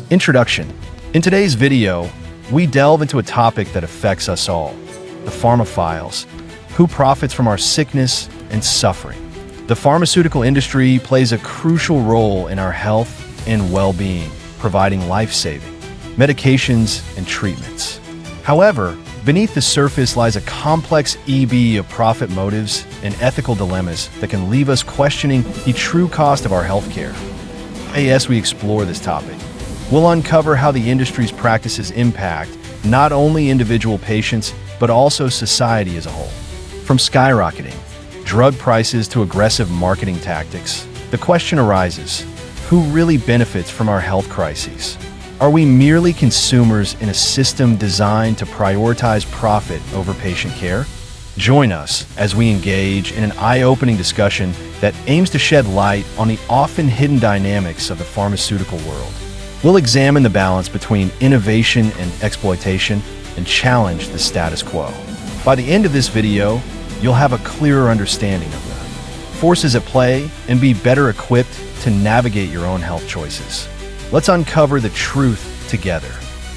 Introduction. In today's video, we delve into a topic that affects us all, the pharmaphiles, who profits from our sickness and suffering. The pharmaceutical industry plays a crucial role in our health and well-being, providing life-saving medications and treatments. However, beneath the surface lies a complex ebb of profit motives and ethical dilemmas that can leave us questioning the true cost of our healthcare. As we explore this topic, we'll uncover how the industry's practices impact not only individual patients, but also society as a whole. From skyrocketing drug prices to aggressive marketing tactics, the question arises, who really benefits from our health crises? Are we merely consumers in a system designed to prioritize profit over patient care? Join us as we engage in an eye-opening discussion that aims to shed light on the often hidden dynamics of the pharmaceutical world. We'll examine the balance between innovation and exploitation and challenge the status quo. By the end of this video, you'll have a clearer understanding of the forces at play and be better equipped to navigate your own health choices. Let's uncover the truth together.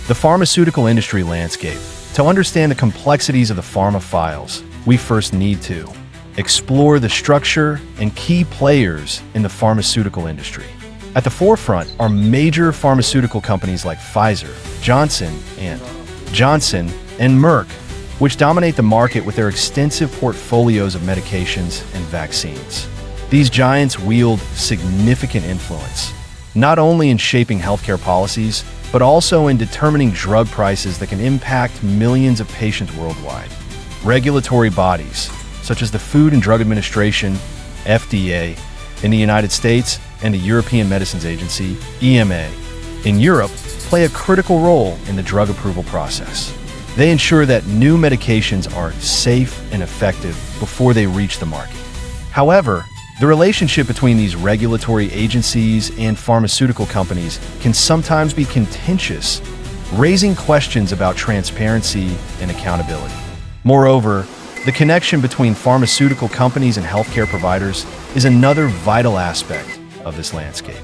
The pharmaceutical industry landscape. To understand the complexities of the pharmaphiles, we first need to explore the structure and key players in the pharmaceutical industry. At the forefront are major pharmaceutical companies like Pfizer, Johnson & Johnson, and Merck, which dominate the market with their extensive portfolios of medications and vaccines. These giants wield significant influence, not only in shaping healthcare policies, but also in determining drug prices that can impact millions of patients worldwide. Regulatory bodies, such as the Food and Drug Administration, FDA, in the United States, and the European Medicines Agency, EMA, in Europe, play a critical role in the drug approval process. They ensure that new medications are safe and effective before they reach the market. However, the relationship between these regulatory agencies and pharmaceutical companies can sometimes be contentious, raising questions about transparency and accountability. Moreover, the connection between pharmaceutical companies and healthcare providers is another vital aspect of this landscape.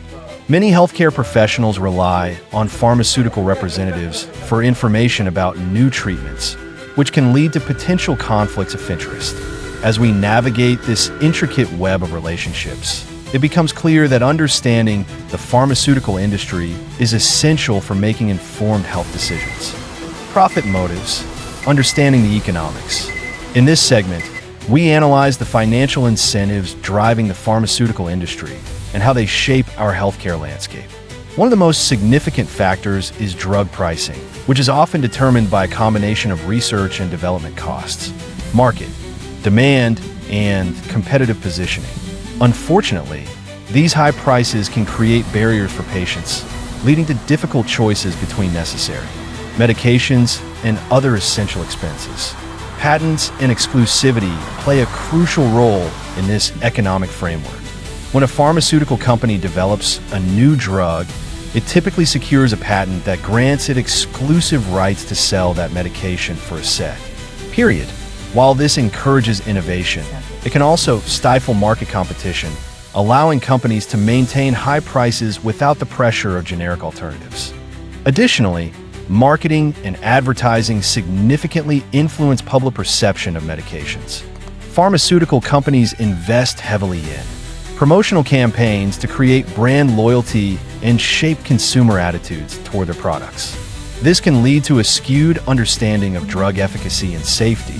Many healthcare professionals rely on pharmaceutical representatives for information about new treatments, which can lead to potential conflicts of interest. As we navigate this intricate web of relationships, it becomes clear that understanding the pharmaceutical industry is essential for making informed health decisions. Profit motives, understanding the economics. In this segment, we analyze the financial incentives driving the pharmaceutical industry and how they shape our healthcare landscape. One of the most significant factors is drug pricing, which is often determined by a combination of research and development costs, market, demand, and competitive positioning. Unfortunately, these high prices can create barriers for patients, leading to difficult choices between necessary medications and other essential expenses. Patents and exclusivity play a crucial role in this economic framework. When a pharmaceutical company develops a new drug, it typically secures a patent that grants it exclusive rights to sell that medication for a set period. While this encourages innovation, it can also stifle market competition, allowing companies to maintain high prices without the pressure of generic alternatives. Additionally, marketing and advertising significantly influence public perception of medications. Pharmaceutical companies invest heavily in promotional campaigns to create brand loyalty and shape consumer attitudes toward their products. This can lead to a skewed understanding of drug efficacy and safety,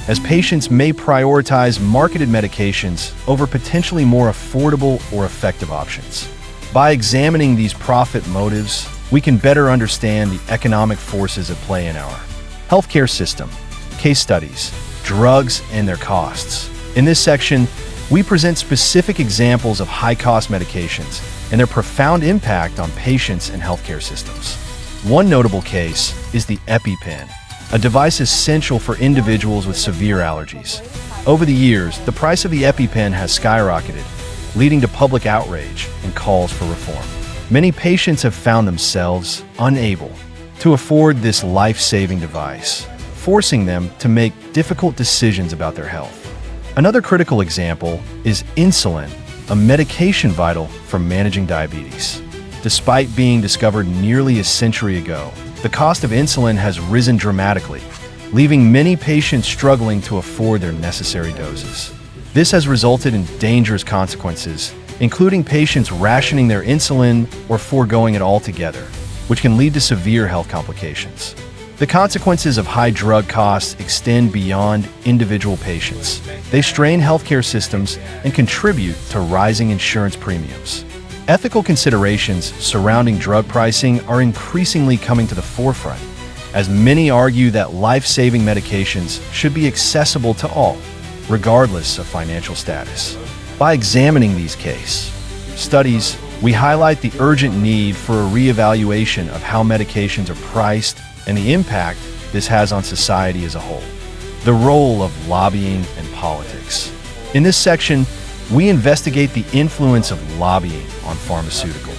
as patients may prioritize marketed medications over potentially more affordable or effective options. By examining these profit motives, we can better understand the economic forces at play in our healthcare system. Case studies, drugs and their costs. In this section, we present specific examples of high-cost medications and their profound impact on patients and healthcare systems. One notable case is the EpiPen, a device essential for individuals with severe allergies. Over the years, the price of the EpiPen has skyrocketed, leading to public outrage and calls for reform. Many patients have found themselves unable to afford this life-saving device, forcing them to make difficult decisions about their health. Another critical example is insulin, a medication vital for managing diabetes. Despite being discovered nearly a century ago, the cost of insulin has risen dramatically, leaving many patients struggling to afford their necessary doses. This has resulted in dangerous consequences, including patients rationing their insulin or foregoing it altogether, which can lead to severe health complications. The consequences of high drug costs extend beyond individual patients. They strain healthcare systems and contribute to rising insurance premiums. Ethical considerations surrounding drug pricing are increasingly coming to the forefront, as many argue that life-saving medications should be accessible to all, regardless of financial status. By examining these case studies, we highlight the urgent need for a reevaluation of how medications are priced and the impact this has on society as a whole. The role of lobbying and politics. In this section, we investigate the influence of lobbying on pharmaceutical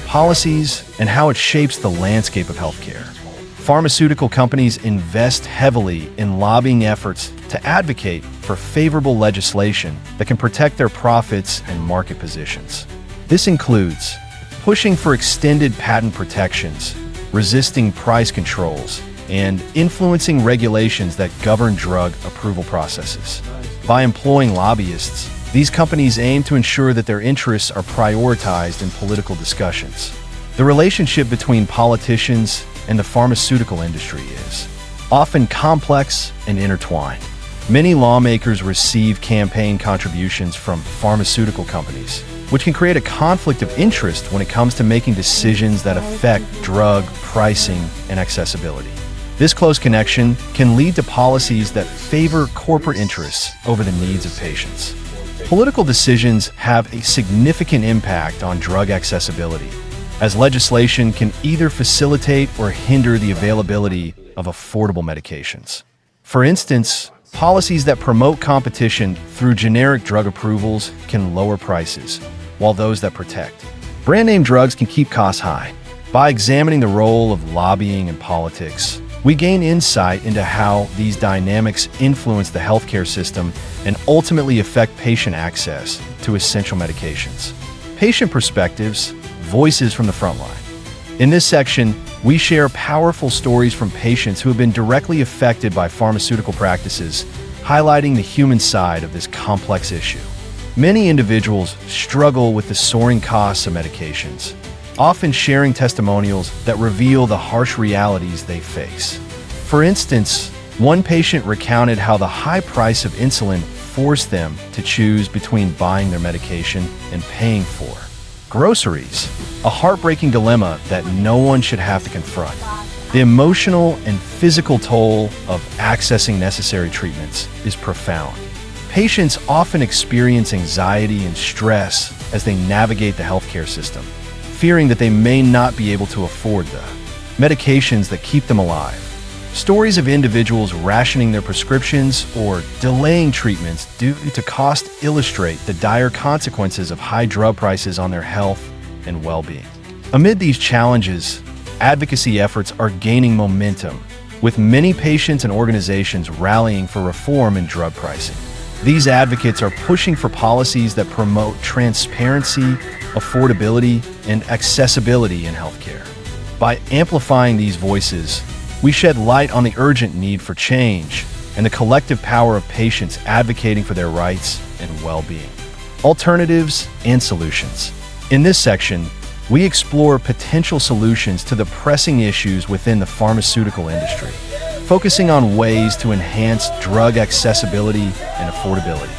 policies and how it shapes the landscape of healthcare. Pharmaceutical companies invest heavily in lobbying efforts to advocate for favorable legislation that can protect their profits and market positions. This includes pushing for extended patent protections, resisting price controls, and influencing regulations that govern drug approval processes. By employing lobbyists, these companies aim to ensure that their interests are prioritized in political discussions. The relationship between politicians and the pharmaceutical industry is often complex and intertwined. Many lawmakers receive campaign contributions from pharmaceutical companies, which can create a conflict of interest when it comes to making decisions that affect drug pricing and accessibility. This close connection can lead to policies that favor corporate interests over the needs of patients. Political decisions have a significant impact on drug accessibility, as legislation can either facilitate or hinder the availability of affordable medications. For instance, policies that promote competition through generic drug approvals can lower prices, while those that protect brand-name drugs can keep costs high. By examining the role of lobbying and politics, we gain insight into how these dynamics influence the healthcare system and ultimately affect patient access to essential medications. Patient perspectives, voices from the front line. In this section, we share powerful stories from patients who have been directly affected by pharmaceutical practices, highlighting the human side of this complex issue. Many individuals struggle with the soaring costs of medications, often sharing testimonials that reveal the harsh realities they face. For instance, one patient recounted how the high price of insulin forced them to choose between buying their medication and paying for groceries, a heartbreaking dilemma that no one should have to confront. The emotional and physical toll of accessing necessary treatments is profound. Patients often experience anxiety and stress as they navigate the healthcare system, fearing that they may not be able to afford the medications that keep them alive. Stories of individuals rationing their prescriptions or delaying treatments due to cost illustrate the dire consequences of high drug prices on their health and well-being. Amid these challenges, advocacy efforts are gaining momentum, with many patients and organizations rallying for reform in drug pricing. These advocates are pushing for policies that promote transparency, affordability, and accessibility in healthcare. By amplifying these voices, we shed light on the urgent need for change and the collective power of patients advocating for their rights and well-being. Alternatives and solutions. In this section, we explore potential solutions to the pressing issues within the pharmaceutical industry, focusing on ways to enhance drug accessibility and affordability.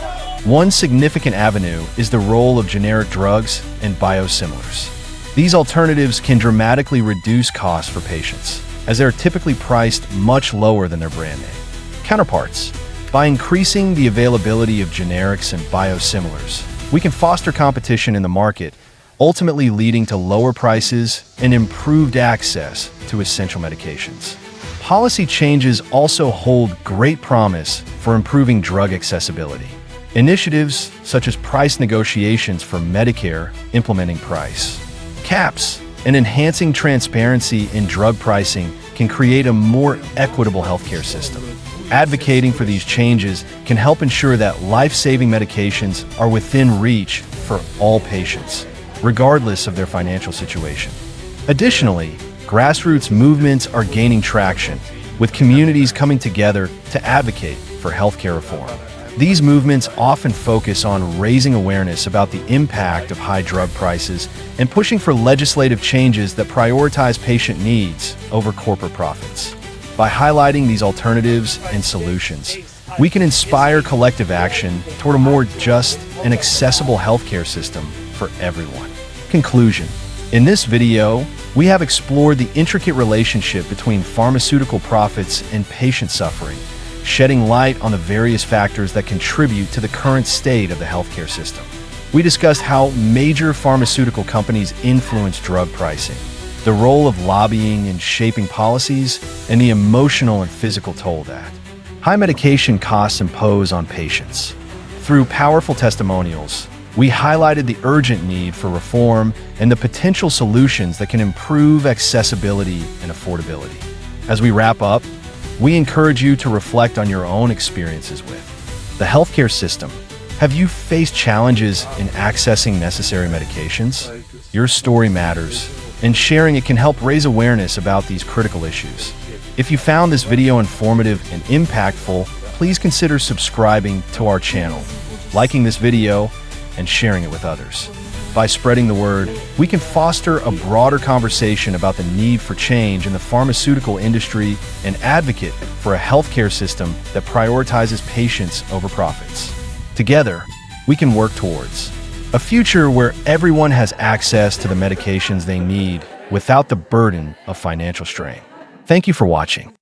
One significant avenue is the role of generic drugs and biosimilars. These alternatives can dramatically reduce costs for patients, as they are typically priced much lower than their brand name counterparts. By increasing the availability of generics and biosimilars, we can foster competition in the market, ultimately leading to lower prices and improved access to essential medications. Policy changes also hold great promise for improving drug accessibility. Initiatives such as price negotiations for Medicare implementing price caps and enhancing transparency in drug pricing can create a more equitable healthcare system. Advocating for these changes can help ensure that life-saving medications are within reach for all patients. regardless of their financial situation. Additionally, grassroots movements are gaining traction, with communities coming together to advocate for healthcare reform. These movements often focus on raising awareness about the impact of high drug prices and pushing for legislative changes that prioritize patient needs over corporate profits. By highlighting these alternatives and solutions, we can inspire collective action toward a more just and accessible healthcare system for everyone. Conclusion. In this video, we have explored the intricate relationship between pharmaceutical profits and patient suffering, shedding light on the various factors that contribute to the current state of the healthcare system. We discussed how major pharmaceutical companies influence drug pricing, the role of lobbying in shaping policies, and the emotional and physical toll that high medication costs impose on patients. Through powerful testimonials, we highlighted the urgent need for reform and the potential solutions that can improve accessibility and affordability. As we wrap up, we encourage you to reflect on your own experiences with the healthcare system. Have you faced challenges in accessing necessary medications? Your story matters, and sharing it can help raise awareness about these critical issues. If you found this video informative and impactful, please consider subscribing to our channel, liking this video, and sharing it with others. By spreading the word, we can foster a broader conversation about the need for change in the pharmaceutical industry and advocate for a healthcare system that prioritizes patients over profits. Together, we can work towards a future where everyone has access to the medications they need without the burden of financial strain. Thank you for watching.